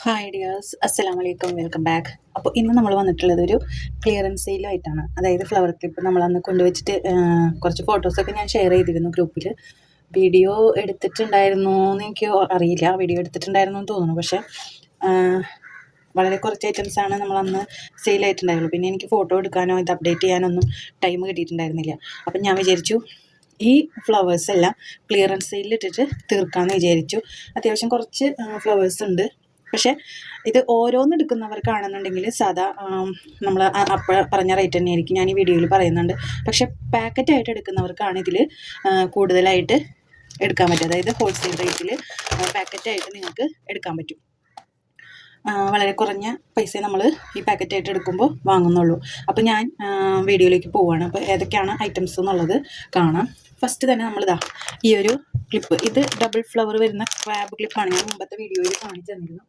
Hi dears, അസ്സലാമു അലൈക്കും, welcome back. അപ്പോൾ ഇന്ന് നമ്മൾ വന്നിട്ടുള്ളത് ഒരു ക്ലിയറൻസ് സെയിലായിട്ടാണ്. അതായത് ഫ്ലവർ ക്ലിപ്പ് നമ്മൾ അന്ന് കൊണ്ടുവച്ചിട്ട് കുറച്ച് ഫോട്ടോസൊക്കെ ഞാൻ ഷെയർ ചെയ്തിരുന്നു ഗ്രൂപ്പിൽ. വീഡിയോ എടുത്തിട്ടുണ്ടായിരുന്നു എന്ന് എനിക്ക് അറിയില്ല, വീഡിയോ എടുത്തിട്ടുണ്ടായിരുന്നു എന്ന് തോന്നുന്നു. പക്ഷേ വളരെ കുറച്ച് ഐറ്റംസാണ് നമ്മളന്ന് സെയിലായിട്ടുണ്ടായുള്ളൂ. പിന്നെ എനിക്ക് ഫോട്ടോ എടുക്കാനോ ഇത് അപ്ഡേറ്റ് ചെയ്യാനൊന്നും ടൈം കിട്ടിയിട്ടുണ്ടായിരുന്നില്ല. അപ്പം ഞാൻ വിചാരിച്ചു ഈ ഫ്ലവേഴ്സ് എല്ലാം ക്ലിയറൻസ് സെയിലിട്ടിട്ട് തീർക്കാമെന്ന് വിചാരിച്ചു. അത്യാവശ്യം കുറച്ച് ഫ്ലവേഴ്സ് ഉണ്ട്. പക്ഷേ ഇത് ഓരോന്ന് എടുക്കുന്നവർക്കാണെന്നുണ്ടെങ്കിൽ സാധാ നമ്മൾ അപ്പോൾ പറഞ്ഞ റേറ്റ് തന്നെയായിരിക്കും ഞാൻ ഈ വീഡിയോയിൽ പറയുന്നുണ്ട്. പക്ഷേ പാക്കറ്റായിട്ട് എടുക്കുന്നവർക്കാണ് ഇതിൽ കൂടുതലായിട്ട് എടുക്കാൻ പറ്റും. അതായത് ഹോൾസെയിൽ റേറ്റിൽ പാക്കറ്റായിട്ട് നിങ്ങൾക്ക് എടുക്കാൻ പറ്റും. വളരെ കുറഞ്ഞ പൈസ നമ്മൾ ഈ പാക്കറ്റായിട്ട് എടുക്കുമ്പോൾ വാങ്ങുന്നുള്ളൂ. അപ്പോൾ ഞാൻ വീഡിയോയിലേക്ക് പോവുകയാണ്. അപ്പോൾ ഏതൊക്കെയാണ് ഐറ്റംസ് എന്നുള്ളത് കാണാം. ഫസ്റ്റ് തന്നെ നമ്മളിതാ ഈ ഒരു ക്ലിപ്പ്, ഇത് ഡബിൾ ഫ്ലവർ വരുന്ന ക്രാബ് ക്ലിപ്പാണ്. ഞാൻ മുമ്പത്തെ വീഡിയോയിൽ കാണിച്ചു തന്നിരുന്നു.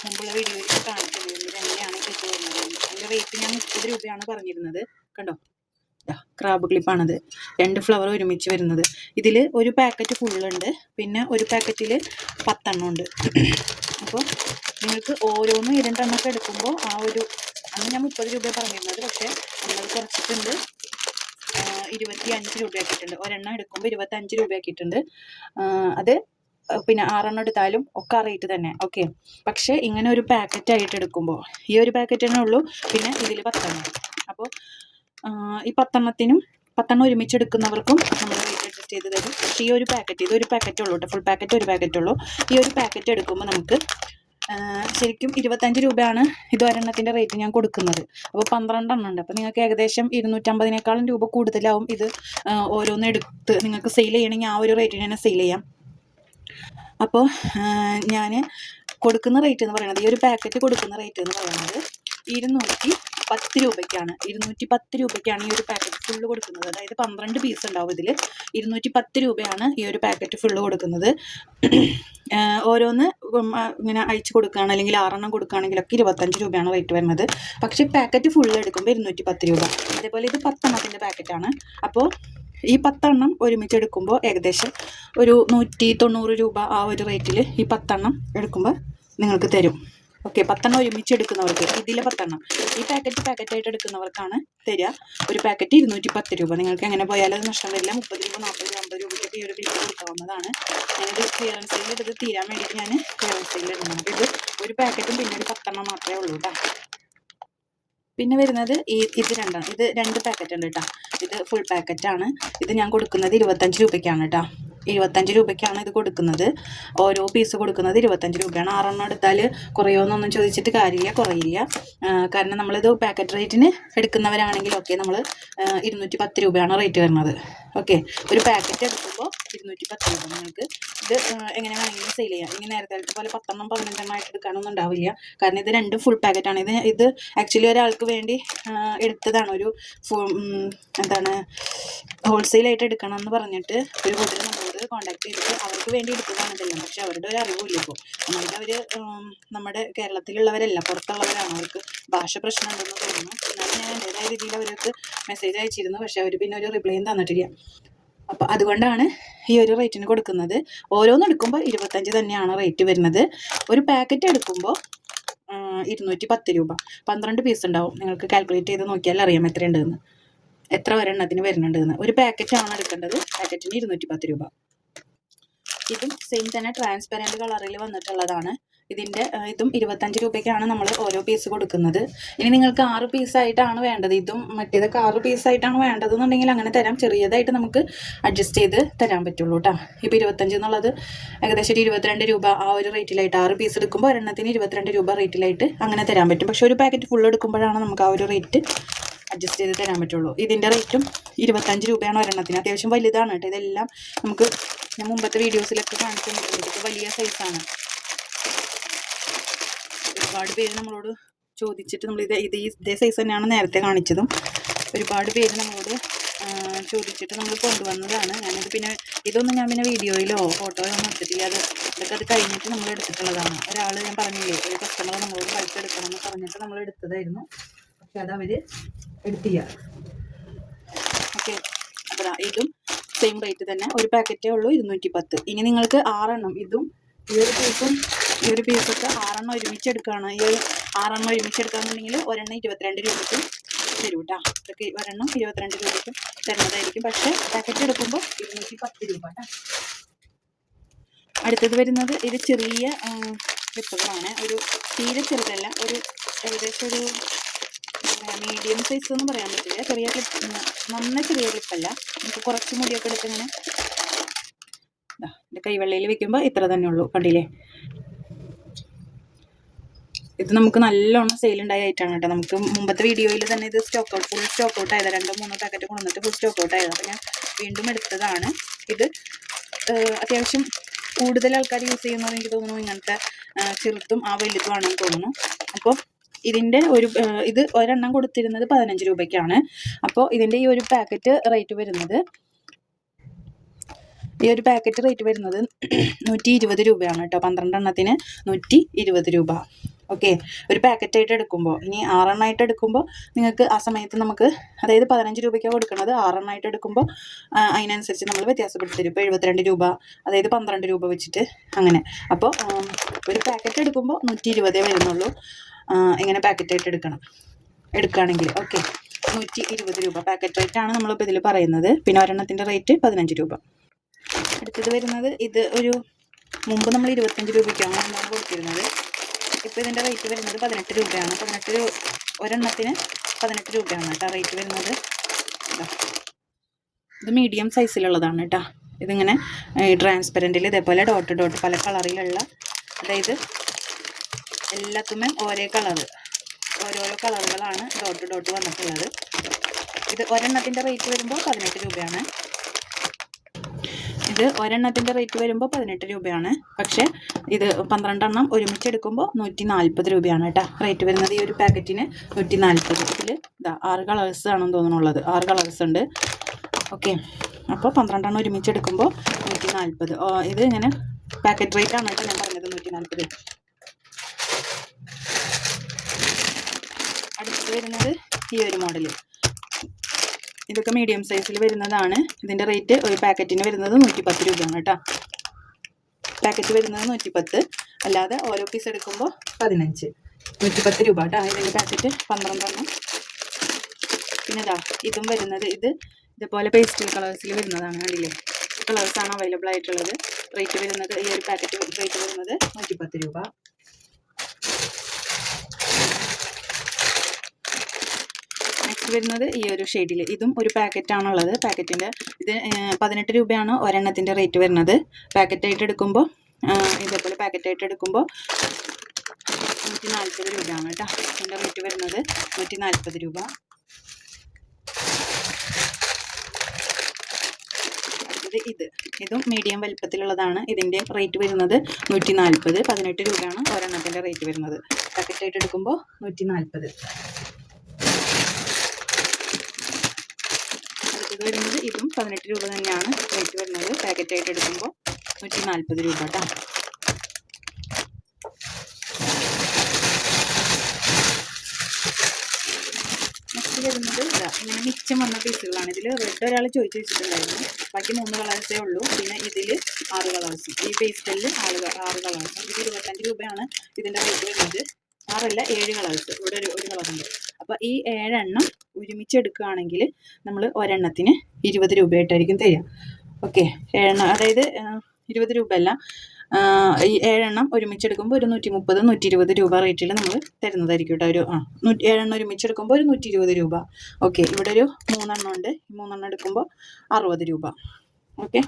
മുമ്പുള്ള വീഡിയോയിൽ കാണിച്ചു തന്നിരുന്നത് എങ്ങനെയാണ് ക്ലിപ്പ് വരുന്നത്. അതിൻ്റെ റേറ്റ് ഞാൻ 30 രൂപയാണ് പറഞ്ഞിരുന്നത്. കണ്ടോ, ക്രാബ് ക്ലിപ്പാണത്. 2 ഫ്ലവർ ഒരുമിച്ച് വരുന്നത്. ഇതിൽ ഒരു പാക്കറ്റ് ഫുള്ളുണ്ട്, പിന്നെ ഒരു പാക്കറ്റിൽ 10 എണ്ണം ഉണ്ട്. അപ്പോൾ നിങ്ങൾക്ക് ഓരോന്നും 2 എണ്ണമൊക്കെ എടുക്കുമ്പോൾ ആ ഒരു അന്ന് ഞാൻ 30 രൂപ പറഞ്ഞിരുന്നത്. പക്ഷേ നമ്മൾ കുറച്ചിട്ടുണ്ട്, 25 രൂപയാക്കിയിട്ടുണ്ട്. ഒരെണ്ണം എടുക്കുമ്പോൾ 25 രൂപയാക്കിയിട്ടുണ്ട്. അത് പിന്നെ 6 എണ്ണം എടുത്താലും ഒക്കെ ആ റേറ്റ് തന്നെ. ഓക്കെ, പക്ഷേ ഇങ്ങനെ ഒരു പാക്കറ്റായിട്ട് എടുക്കുമ്പോൾ ഈ ഒരു പാക്കറ്റ് തന്നെ ഉള്ളൂ, പിന്നെ ഇതിൽ 10 എണ്ണം. അപ്പോൾ ഈ 10 എണ്ണത്തിനും 10 എണ്ണം ഒരുമിച്ച് എടുക്കുന്നവർക്കും നമ്മൾ റേറ്റ് അഡ്ജസ്റ്റ് ചെയ്ത് തരും. പക്ഷേ ഈ ഒരു പാക്കറ്റ്, ഇതൊരു പാക്കറ്റ് ഉള്ളൂ കേട്ടോ, ഫുൾ പാക്കറ്റ് ഒരു പാക്കറ്റ് ഉള്ളൂ. ഈ ഒരു പാക്കറ്റ് എടുക്കുമ്പോൾ നമുക്ക് ശരിക്കും 25 രൂപയാണ് ഇത് ഒരെണ്ണത്തിൻ്റെ റേറ്റ് ഞാൻ കൊടുക്കുന്നത്. അപ്പോൾ 12 എണ്ണം ഉണ്ട്. അപ്പോൾ നിങ്ങൾക്ക് ഏകദേശം 250-നേക്കാളും രൂപ കൂടുതലാവും ഇത് ഓരോന്ന് എടുത്ത് നിങ്ങൾക്ക് സെയിൽ ചെയ്യണമെങ്കിൽ ആ ഒരു റേറ്റിന് തന്നെ സെയിൽ ചെയ്യാം. അപ്പോൾ ഞാൻ കൊടുക്കുന്ന റേറ്റ് എന്ന് പറയുന്നത്, ഈ ഒരു പാക്കറ്റ് കൊടുക്കുന്ന റേറ്റ് എന്ന് പറയുന്നത് 210 രൂപയ്ക്കാണ്. 210 രൂപയ്ക്കാണ് ഈ ഒരു പാക്കറ്റ് ഫുള്ള് കൊടുക്കുന്നത്. അതായത് 12 പീസ് ഉണ്ടാവും ഇതിൽ. 210 രൂപയാണ് ഈ ഒരു പാക്കറ്റ് ഫുള്ള് കൊടുക്കുന്നത്. ഓരോന്ന് ഇങ്ങനെ അയച്ചു കൊടുക്കുകയാണ്, അല്ലെങ്കിൽ 6 എണ്ണം കൊടുക്കുകയാണെങ്കിലൊക്കെ 25 രൂപയാണ് റേറ്റ് വരുന്നത്. പക്ഷേ പാക്കറ്റ് ഫുള്ള് എടുക്കുമ്പോൾ 210 രൂപ. അതേപോലെ ഇത് 10 എണ്ണത്തിൻ്റെ പാക്കറ്റാണ്. അപ്പോൾ ഈ 10 എണ്ണം ഒരുമിച്ച് എടുക്കുമ്പോൾ ഏകദേശം ഒരു 190 രൂപ ആ ഒരു റേറ്റിൽ ഈ 10 എണ്ണം എടുക്കുമ്പോൾ നിങ്ങൾക്ക് തരും. ഓക്കെ, 10 എണ്ണം ഒരുമിച്ച് എടുക്കുന്നവർക്ക്, ഇതിലെ 10 എണ്ണം ഈ പാക്കറ്റായിട്ട് എടുക്കുന്നവർക്കാണ് തരിക. ഒരു പാക്കറ്റ് 210 രൂപ. നിങ്ങൾക്ക് എങ്ങനെ പോയാലും അത് നഷ്ടം വരില്ല. 30 രൂപ, 40 രൂപ, 50 രൂപയ്ക്കൊക്കെ ഈ ഒരു ക്ലിപ്പ് കൊടുക്കാവുന്നതാണ്. ഞാനിത് ക്ലിയറൻസ് സെയിൽ ഇത് തീരാൻ വേണ്ടിയിട്ട് ഞാൻ ക്ലിയറൻസ് സെയിൽ ഇടുന്നത്. ഇത് ഒരു പാക്കറ്റും പിന്നെ ഒരു 10 എണ്ണം മാത്രമേ ഉള്ളൂ കേട്ടോ. പിന്നെ വരുന്നത് ഇത് 2 പാക്കറ്റ് ഉണ്ട് കേട്ടോ. ഇത് ഫുൾ പാക്കറ്റാണ്. ഇത് ഞാൻ കൊടുക്കുന്നത് 25 രൂപയ്ക്കാണ് കേട്ടോ. 25 രൂപയ്ക്കാണ് ഇത് കൊടുക്കുന്നത്. ഓരോ പീസ് കൊടുക്കുന്നത് 25 രൂപയാണ്. 6 എണ്ണം എടുത്താൽ കുറയുമെന്നൊന്നും ചോദിച്ചിട്ട് കാര്യമില്ല, കുറയില്ല. കാരണം നമ്മളിത് പാക്കറ്റ് റേറ്റിന് എടുക്കുന്നവരാണെങ്കിലൊക്കെ നമ്മൾ 210 രൂപയാണ് റേറ്റ് വരുന്നത്. ഓക്കെ, ഒരു പാക്കറ്റ് എടുക്കുമ്പോൾ 210 രൂപ. നിങ്ങൾക്ക് ഇത് എങ്ങനെ വേണമെങ്കിലും സെയിൽ ചെയ്യാം. ഇനി നേരത്തെ പോലെ 10 എണ്ണം 15 എണ്ണമായിട്ട് എടുക്കാനൊന്നും ഉണ്ടാവില്ല. കാരണം ഇത് 2 ഫുൾ പാക്കറ്റാണ്. ഇത് ആക്ച്വലി ഒരാൾക്ക് വേണ്ടി എടുത്തതാണ്. ഒരു എന്താണ് ഹോൾസെയിലായിട്ട് എടുക്കണം എന്ന് പറഞ്ഞിട്ട് ഒരു കൂട്ടർ നമ്മളോട് കോൺടാക്ട് ചെയ്തിട്ട് അവർക്ക് വേണ്ടി എടുത്തതാണ് ഇതെല്ലാം. പക്ഷെ അവരുടെ ഒരു അറിവില്ല. ഇപ്പോൾ ഒന്നാമത് അവർ നമ്മുടെ കേരളത്തിലുള്ളവരല്ല, പുറത്തുള്ളവരാണ്. അവർക്ക് ഭാഷ പ്രശ്നം ഉണ്ടെന്ന് തോന്നുന്നു. എന്നാലും ഞാൻ എൻ്റെതായ രീതിയിൽ അവർക്ക് മെസ്സേജ് അയച്ചിരുന്നു. പക്ഷെ അവർ പിന്നെ ഒരു റിപ്ലൈയും തന്നിട്ടില്ല. അപ്പോൾ അതുകൊണ്ടാണ് ഈ ഒരു റേറ്റിന് കൊടുക്കുന്നത്. ഓരോന്ന് എടുക്കുമ്പോൾ 25 തന്നെയാണ് റേറ്റ് വരുന്നത്. ഒരു പാക്കറ്റ് എടുക്കുമ്പോൾ 210 രൂപ. 12 പീസ് ഉണ്ടാവും. നിങ്ങൾക്ക് കാൽക്കുലേറ്റ് ചെയ്ത് നോക്കിയാൽ അറിയാം എത്രയുണ്ടെന്ന്, എത്ര ഒരെണ്ണത്തിന് വരുന്നുണ്ടെന്ന്. ഒരു പാക്കറ്റാണ് എടുക്കേണ്ടത്. പാക്കറ്റിന് 210 രൂപ. ഇതും സെയിം തന്നെ ട്രാൻസ്പെറൻറ്റ് കളറിൽ വന്നിട്ടുള്ളതാണ്. ഇതും 25 രൂപയ്ക്കാണ് നമ്മൾ ഓരോ പീസ് കൊടുക്കുന്നത്. ഇനി നിങ്ങൾക്ക് 6 പീസായിട്ടാണ് വേണ്ടത്, ഇതും മറ്റേതൊക്കെ 6 പീസായിട്ടാണ് വേണ്ടതെന്നുണ്ടെങ്കിൽ അങ്ങനെ തരാം. ചെറിയതായിട്ട് നമുക്ക് അഡ്ജസ്റ്റ് ചെയ്ത് തരാൻ പറ്റുള്ളൂ കേട്ടോ. ഇപ്പോൾ 25 എന്നുള്ളത് ഏകദേശം ഒരു 22 രൂപ ആ ഒരു റേറ്റിലായിട്ട്, 6 പീസ് എടുക്കുമ്പോൾ ഒരെണ്ണത്തിന് 22 രൂപ റേറ്റിലായിട്ട് അങ്ങനെ തരാൻ പറ്റും. പക്ഷേ ഒരു പാക്കറ്റ് ഫുൾ എടുക്കുമ്പോഴാണ് നമുക്ക് ആ ഒരു റേറ്റ് അഡ്ജസ്റ്റ് ചെയ്ത് തരാൻ പറ്റുള്ളൂ. ഇതിൻ്റെ റേറ്റും 25 രൂപയാണ് ഒരെണ്ണത്തിന്. അത്യാവശ്യം വലുതാണ് കേട്ടോ. ഇതെല്ലാം നമുക്ക് ഞാൻ മുമ്പത്തെ വീഡിയോസിലൊക്കെ കാണിച്ചിട്ടുണ്ട്. ഇതൊക്കെ വലിയ സൈസാണ്. ഒരുപാട് പേര് നമ്മളോട് ചോദിച്ചിട്ട് ഇതേ സൈസ് തന്നെയാണ് നേരത്തെ കാണിച്ചതും. ഒരുപാട് പേര് നമ്മളോട് ചോദിച്ചിട്ട് നമ്മൾ കൊണ്ടുവന്നതാണ്. ഞാനത് പിന്നെ ഇതൊന്നും ഞാൻ പിന്നെ വീഡിയോയിലോ ഫോട്ടോയോ ഒന്നും എടുത്തിട്ടില്ല. അത് കഴിഞ്ഞിട്ട് നമ്മൾ എടുത്തിട്ടുള്ളതാണ്. ഒരാൾ ഞാൻ പറഞ്ഞില്ലേ, ഒരു കസ്റ്റമർ നമ്മളോട് പൈസ എടുക്കണമെന്ന് പറഞ്ഞിട്ട് നമ്മൾ എടുത്തതായിരുന്നു. പക്ഷെ അത് അവർ എടുത്തില്ല. ഓക്കെ, അപ്പോൾ ഇതും സെയിം റേറ്റ് തന്നെ. ഒരു പാക്കറ്റേ ഉള്ളൂ 210. ഇനി നിങ്ങൾക്ക് 6 എണ്ണം, ഇതും ഈ ഒരു പീസൊക്കെ 6 ഒരുമിച്ചെടുക്കുകയാണ്. ഈ 6 ഒരുമിച്ചെടുക്കുകയാണെന്നുണ്ടെങ്കിൽ ഒരെണ്ണം 22 രൂപയ്ക്ക് തരും കേട്ടോ. ഇതൊക്കെ ഒരെണ്ണം 22 രൂപയ്ക്ക് തരുന്നതായിരിക്കും. പക്ഷേ പാക്കറ്റ് എടുക്കുമ്പോൾ 210 രൂപ കേട്ടോ. അടുത്തത് വരുന്നത് ഇത് ചെറിയ ക്ലിപ്പുകളാണ്. ഒരു തീരെ ചെറുതല്ല, ഒരു ഏകദേശം ഒരു മീഡിയം സൈസ് ഒന്നും പറയാൻ പറ്റില്ല. ചെറിയ ക്ലിപ്പ്, നന്ന ചെറിയ ക്ലിപ്പല്ല. നമുക്ക് കുറച്ച് മുടിയൊക്കെ എടുത്തിങ്ങനെ എൻ്റെ കൈവെള്ളയിൽ വെക്കുമ്പോൾ ഇത്ര തന്നെ ഉള്ളൂ. കണ്ടില്ലേ? ഇത് നമുക്ക് നല്ലോണം സെയിലുണ്ടായ ഐറ്റമാണ് കേട്ടോ. നമുക്ക് മുമ്പത്തെ വീഡിയോയിൽ തന്നെ ഇത് ഫുൾ സ്റ്റോക്ക് ഔട്ട് ആയത്. 2-3 പാക്കറ്റ് കൊണ്ടുവന്നിട്ട് ഫുൾ സ്റ്റോക്ക് ഔട്ട് ആയത്. അപ്പോൾ ഞാൻ വീണ്ടും എടുത്തതാണ്. ഇത് അത്യാവശ്യം കൂടുതൽ ആൾക്കാർ യൂസ് ചെയ്യുന്നത് എനിക്ക് തോന്നുന്നു ഇങ്ങനത്തെ ചെറുതും വലുതുമാണെന്ന് തോന്നുന്നു. അപ്പോൾ ഇതിൻ്റെ ഇത് ഒരെണ്ണം കൊടുത്തിരുന്നത് 15 രൂപയ്ക്കാണ്. അപ്പോൾ ഇതിൻ്റെ ഈ ഒരു പാക്കറ്റ് റേറ്റ് വരുന്നത് 120 രൂപയാണ് കേട്ടോ. 12 എണ്ണത്തിന് 120 രൂപ. ഓക്കെ, ഒരു പാക്കറ്റായിട്ട് എടുക്കുമ്പോൾ, ഇനി 6 എണ്ണമായിട്ട് എടുക്കുമ്പോൾ നിങ്ങൾക്ക് ആ സമയത്ത് നമുക്ക്, അതായത് 15 രൂപയ്ക്കാണ് കൊടുക്കുന്നത്, 6 എണ്ണമായിട്ട് എടുക്കുമ്പോൾ അതിനനുസരിച്ച് നമ്മൾ വ്യത്യാസപ്പെടുത്തി തരും. ഇപ്പോൾ 72 രൂപ, അതായത് 12 രൂപ വെച്ചിട്ട് അങ്ങനെ. അപ്പോൾ ഒരു പാക്കറ്റ് എടുക്കുമ്പോൾ 120 വരുന്നുള്ളൂ. ഇങ്ങനെ പാക്കറ്റായിട്ട് എടുക്കുകയാണെങ്കിൽ. ഓക്കെ, 120 രൂപ പാക്കറ്റ് റേറ്റാണ് നമ്മളിപ്പോൾ ഇതിൽ പറയുന്നത്. പിന്നെ ഒരെണ്ണത്തിൻ്റെ റേറ്റ് 15 രൂപ. അടുത്തത് വരുന്നത് ഇത് മുമ്പ് നമ്മൾ 25 രൂപയ്ക്കാണ് നമ്മൾ കൊടുത്തിരുന്നത്. ഇപ്പോൾ ഇതിൻ്റെ റേറ്റ് വരുന്നത് 18 രൂപയാണ്. ഒരെണ്ണത്തിന് 18 രൂപയാണ് കേട്ടോ റേറ്റ് വരുന്നത്. ഇത് മീഡിയം സൈസിലുള്ളതാണ് കേട്ടോ. ഇതിങ്ങനെ ട്രാൻസ്പെറൻറ്റിൽ ഇതേപോലെ ഡോട്ട് പല കളറിലുള്ള, അതായത് എല്ലാത്തുമേ ഓരോരോ കളറുകളാണ് ഡോട്ട് വന്നിട്ടുള്ളത്. ഇത് ഒരെണ്ണത്തിൻ്റെ റേറ്റ് വരുമ്പോൾ 18 രൂപയാണ്. പക്ഷേ ഇത് 12 എണ്ണം ഒരുമിച്ചെടുക്കുമ്പോൾ 140 രൂപയാണ് കേട്ടോ റേറ്റ് വരുന്നത്. ഈ ഒരു പാക്കറ്റിന് 140. ഇതിൽ 6 കളേഴ്സ് ആണെന്ന് തോന്നുന്നുള്ളത്. 6 കളേഴ്സ് ഉണ്ട്. ഓക്കെ, അപ്പോൾ 12 എണ്ണം ഒരുമിച്ചെടുക്കുമ്പോൾ 140. ഇത് ഇങ്ങനെ പാക്കറ്റ് റേറ്റ് ആണ് കേട്ടോ ഞാൻ പറഞ്ഞത്, 140. അടുത്ത് വരുന്നത് ഈ ഒരു മോഡൽ. ഇതൊക്കെ മീഡിയം സൈസിൽ വരുന്നതാണ്. ഇതിൻ്റെ റേറ്റ് ഒരു പാക്കറ്റിന് വരുന്നത് 110 രൂപയാണ് കേട്ടോ. പാക്കറ്റ് വരുന്നത് 110, അല്ലാതെ ഓരോ പീസ് എടുക്കുമ്പോൾ 15. 110 രൂപ കേട്ടോ ഇതിൻ്റെ പാക്കറ്റ് 12 എണ്ണം. പിന്നെ ഇതും വരുന്നത് ഇതുപോലെ പേസ്റ്റൽ കളേഴ്സിൽ വരുന്നതാണ്. കണ്ടില്ലേ? കളേഴ്സാണ് അവൈലബിൾ ആയിട്ടുള്ളത്. റേറ്റ് വരുന്നത്, ഈ ഒരു പാക്കറ്റ് റേറ്റ് വരുന്നത് 110 രൂപ. നെക്സ്റ്റ് വരുന്നത് ഈ ഒരു ഷെയ്ഡിൽ. ഇതും ഒരു പാക്കറ്റാണുള്ളത്. പാക്കറ്റിൻ്റെ ഇത് 18 രൂപയാണ് ഒരെണ്ണത്തിൻ്റെ റേറ്റ് വരുന്നത്. പാക്കറ്റായിട്ട് എടുക്കുമ്പോൾ ഇതേപോലെ പാക്കറ്റായിട്ട് എടുക്കുമ്പോൾ 140 രൂപയാണ് കേട്ടോ ഇതിൻ്റെ റേറ്റ് വരുന്നത്. 140 രൂപ. ഇതും മീഡിയം വലിപ്പത്തിലുള്ളതാണ്. ഇതിൻ്റെ റേറ്റ് വരുന്നത് 140. 18 രൂപയാണ് ഒരെണ്ണത്തിൻ്റെ റേറ്റ് വരുന്നത്. പാക്കറ്റായിട്ട് എടുക്കുമ്പോൾ 140. അടുത്തത് വരുന്നത് ഇതും 18 രൂപ തന്നെയാണ് റേറ്റ് വരുന്നത്. പാക്കറ്റായിട്ട് എടുക്കുമ്പോൾ 140 രൂപ കേട്ടോ. നെക്സ്റ്റ് വരുന്നത് ഇങ്ങനെ മിച്ചം വന്ന പീസുകളാണ്. ഇതിൽ റെഡ് ഒരാൾ ചോദിച്ചു വെച്ചിട്ടുണ്ടായിരുന്നു. ബാക്കി 3 കളേഴ്സേ ഉള്ളൂ. പിന്നെ ഇതിൽ 6 കളേഴ്സും, ഈ പേസ്റ്റലിൽ 6 കളേഴ്സും. ഇത് 25 രൂപയാണ് ഇതിൻ്റെ റേറ്റ് വരുന്നത്. 6 അല്ല 7 കളേഴ്സ്. ഇവിടെ ഒരു കളറുണ്ട്. അപ്പോൾ ഈ 7 എണ്ണം ഒരുമിച്ചെടുക്കുകയാണെങ്കിൽ നമ്മൾ ഒരെണ്ണത്തിന് 20 രൂപയായിട്ടായിരിക്കും തരിക. ഓക്കെ, 7 എണ്ണം, അതായത് 20 രൂപ അല്ല, ഈ 7 എണ്ണം ഒരുമിച്ചെടുക്കുമ്പോൾ ഒരു 130-120 രൂപ റേറ്റിൽ നമ്മൾ തരുന്നതായിരിക്കും കേട്ടോ. 7 എണ്ണം ഒരുമിച്ചെടുക്കുമ്പോൾ ഒരു 120 രൂപ. ഓക്കെ, ഇവിടെ ഒരു 3 എണ്ണം ഉണ്ട്. ഈ 3 എണ്ണം എടുക്കുമ്പോൾ 60 രൂപ. ഓക്കെ,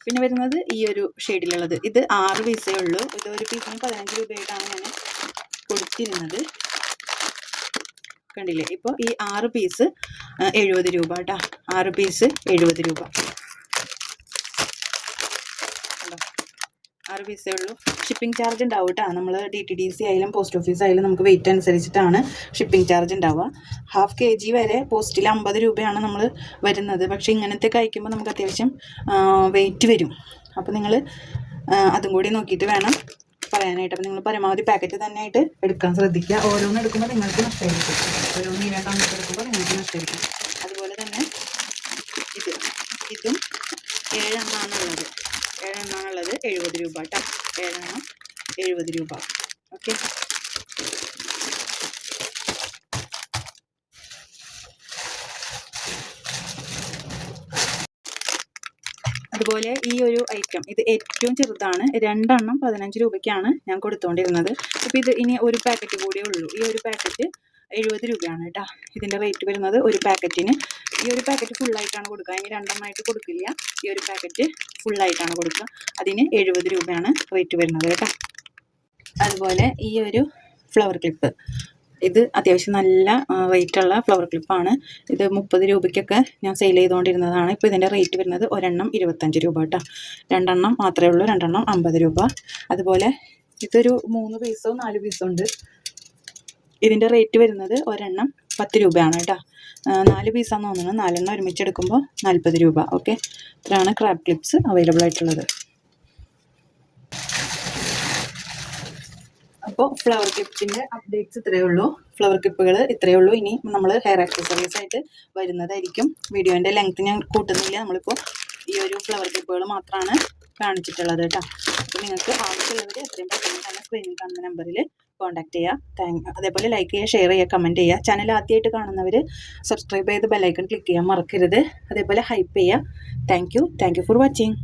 പിന്നെ വരുന്നത് ഈ ഒരു ഷെയ്ഡിലുള്ളത്. ഇത് 6 പീസേ ഉള്ളൂ. ഇത് ഒരു പീസിന് 15 രൂപയായിട്ടാണ് ഞാൻ കൊടുത്തിരുന്നത്. കണ്ടില്ലേ? ഇപ്പോൾ ഈ 6 പീസ് 70 രൂപ കേട്ടോ. 6 പീസ് 70 രൂപ. 6 പീസേ ഉള്ളൂ. ഷിപ്പിംഗ് ചാർജ് ഉണ്ടാവും കേട്ടോ. നമ്മൾ DTDC ആയാലും പോസ്റ്റ് ഓഫീസ് ആയാലും നമുക്ക് വെയിറ്റ് അനുസരിച്ചിട്ടാണ് ഷിപ്പിംഗ് ചാർജ് ഉണ്ടാവുക. 1/2 kg വരെ പോസ്റ്റിൽ 50 രൂപയാണ് നമ്മൾ വരുന്നത്. പക്ഷേ ഇങ്ങനത്തെ കഴിക്കുമ്പോൾ നമുക്ക് അത്യാവശ്യം വെയിറ്റ് വരും. അപ്പോൾ നിങ്ങൾ അതും കൂടി നോക്കിയിട്ട് വേണം പറയാനായിട്ട്. അപ്പോൾ നിങ്ങൾ പരമാവധി പാക്കറ്റ് തന്നെയായിട്ട് എടുക്കാൻ ശ്രദ്ധിക്കുക. ഓരോന്ന് എടുക്കുമ്പോൾ നിങ്ങൾക്ക് നഷ്ടമായിരിക്കും. ഓരോന്ന് 2 എടുക്കുമ്പോൾ നിങ്ങൾക്ക് നഷ്ടമായിരിക്കും. അതുപോലെ തന്നെ ഇത് ഇതും 7 എണ്ണമാണുള്ളത്. 70 രൂപ കേട്ടോ. 7 എണ്ണം 70 രൂപ. ഓക്കെ. അതുപോലെ ഈ ഒരു ഐറ്റം ഇത് ഏറ്റവും ചെറുതാണ്. 2 എണ്ണം 15 രൂപയ്ക്കാണ് ഞാൻ കൊടുത്തുകൊണ്ടിരുന്നത്. അപ്പോൾ ഇത് ഇനി ഒരു പാക്കറ്റ് കൂടിയേ ഉള്ളൂ. ഈ ഒരു പാക്കറ്റ് 70 രൂപയാണ് കേട്ടോ. ഇതിൻ്റെ റേറ്റ് വരുന്നത് ഒരു പാക്കറ്റിന്. ഈ ഒരു പാക്കറ്റ് ഫുള്ളായിട്ടാണ് കൊടുക്കുക. ഇനി 2 എണ്ണമായിട്ട് കൊടുക്കില്ല. ഈ ഒരു പാക്കറ്റ് ഫുള്ളായിട്ടാണ് കൊടുക്കുക. അതിന് 70 രൂപയാണ് റേറ്റ് വരുന്നത് കേട്ടോ. അതുപോലെ ഈ ഒരു ഫ്ലവർ ക്ലിപ്പ്, ഇത് അത്യാവശ്യം നല്ല റേറ്റുള്ള ഫ്ലവർ ക്ലിപ്പാണ്. ഇത് 30 രൂപയ്ക്കൊക്കെ ഞാൻ സെയിൽ ചെയ്തുകൊണ്ടിരുന്നതാണ്. ഇപ്പോൾ ഇതിൻ്റെ റേറ്റ് വരുന്നത് ഒരെണ്ണം 25 രൂപ കേട്ടോ. 2 എണ്ണം മാത്രമേ ഉള്ളൂ. 2 എണ്ണം 50 രൂപ. അതുപോലെ ഇതൊരു 3 പീസോ 4 പീസോ ഉണ്ട്. ഇതിൻ്റെ റേറ്റ് വരുന്നത് ഒരെണ്ണം 10 രൂപയാണ് കേട്ടോ. 4 പീസാന്ന് തോന്നുന്നു. 4 എണ്ണം ഒരുമിച്ചെടുക്കുമ്പോൾ 40 രൂപ. ഓക്കെ. ഇത്രയാണ് ക്രാബ് ക്ലിപ്സ് അവൈലബിൾ ആയിട്ടുള്ളത്. അപ്പോൾ ഫ്ലവർ ക്ലിപ്സിൻ്റെ അപ്ഡേറ്റ്സ് ഇത്രയേ ഉള്ളൂ. ഫ്ലവർ ക്ലിപ്പുകൾ ഇത്രയേ ഉള്ളൂ. ഇനി നമ്മൾ ഹെയർ ആക്സസറീസ് ആയിട്ട് വരുന്നതായിരിക്കും. വീഡിയോൻ്റെ ലെങ്ത് ഞാൻ കൂട്ടുന്നില്ല. നമ്മളിപ്പോൾ ഈ ഒരു ഫ്ലവർ ക്ലിപ്പുകൾ മാത്രമാണ് കാണിച്ചിട്ടുള്ളത് കേട്ടോ. അപ്പോൾ നിങ്ങൾക്ക് ആവശ്യമുള്ളവർ എത്രയും പെട്ടെന്ന് തന്നെ സ്ക്രീനിൽ കാണുന്ന നമ്പറിൽ കോൺടാക്ട് ചെയ്യുക. അതേപോലെ ലൈക്ക് ചെയ്യുക, ഷെയർ ചെയ്യുക, കമൻറ്റ് ചെയ്യുക. ചാനൽ ആദ്യമായിട്ട് കാണുന്നവർ സബ്സ്ക്രൈബ് ചെയ്ത് ബെല്ലൈക്കൺ ക്ലിക്ക് ചെയ്യാൻ മറക്കരുത്. അതേപോലെ ഹൈപ്പ് ചെയ്യുക. Thank you for watching.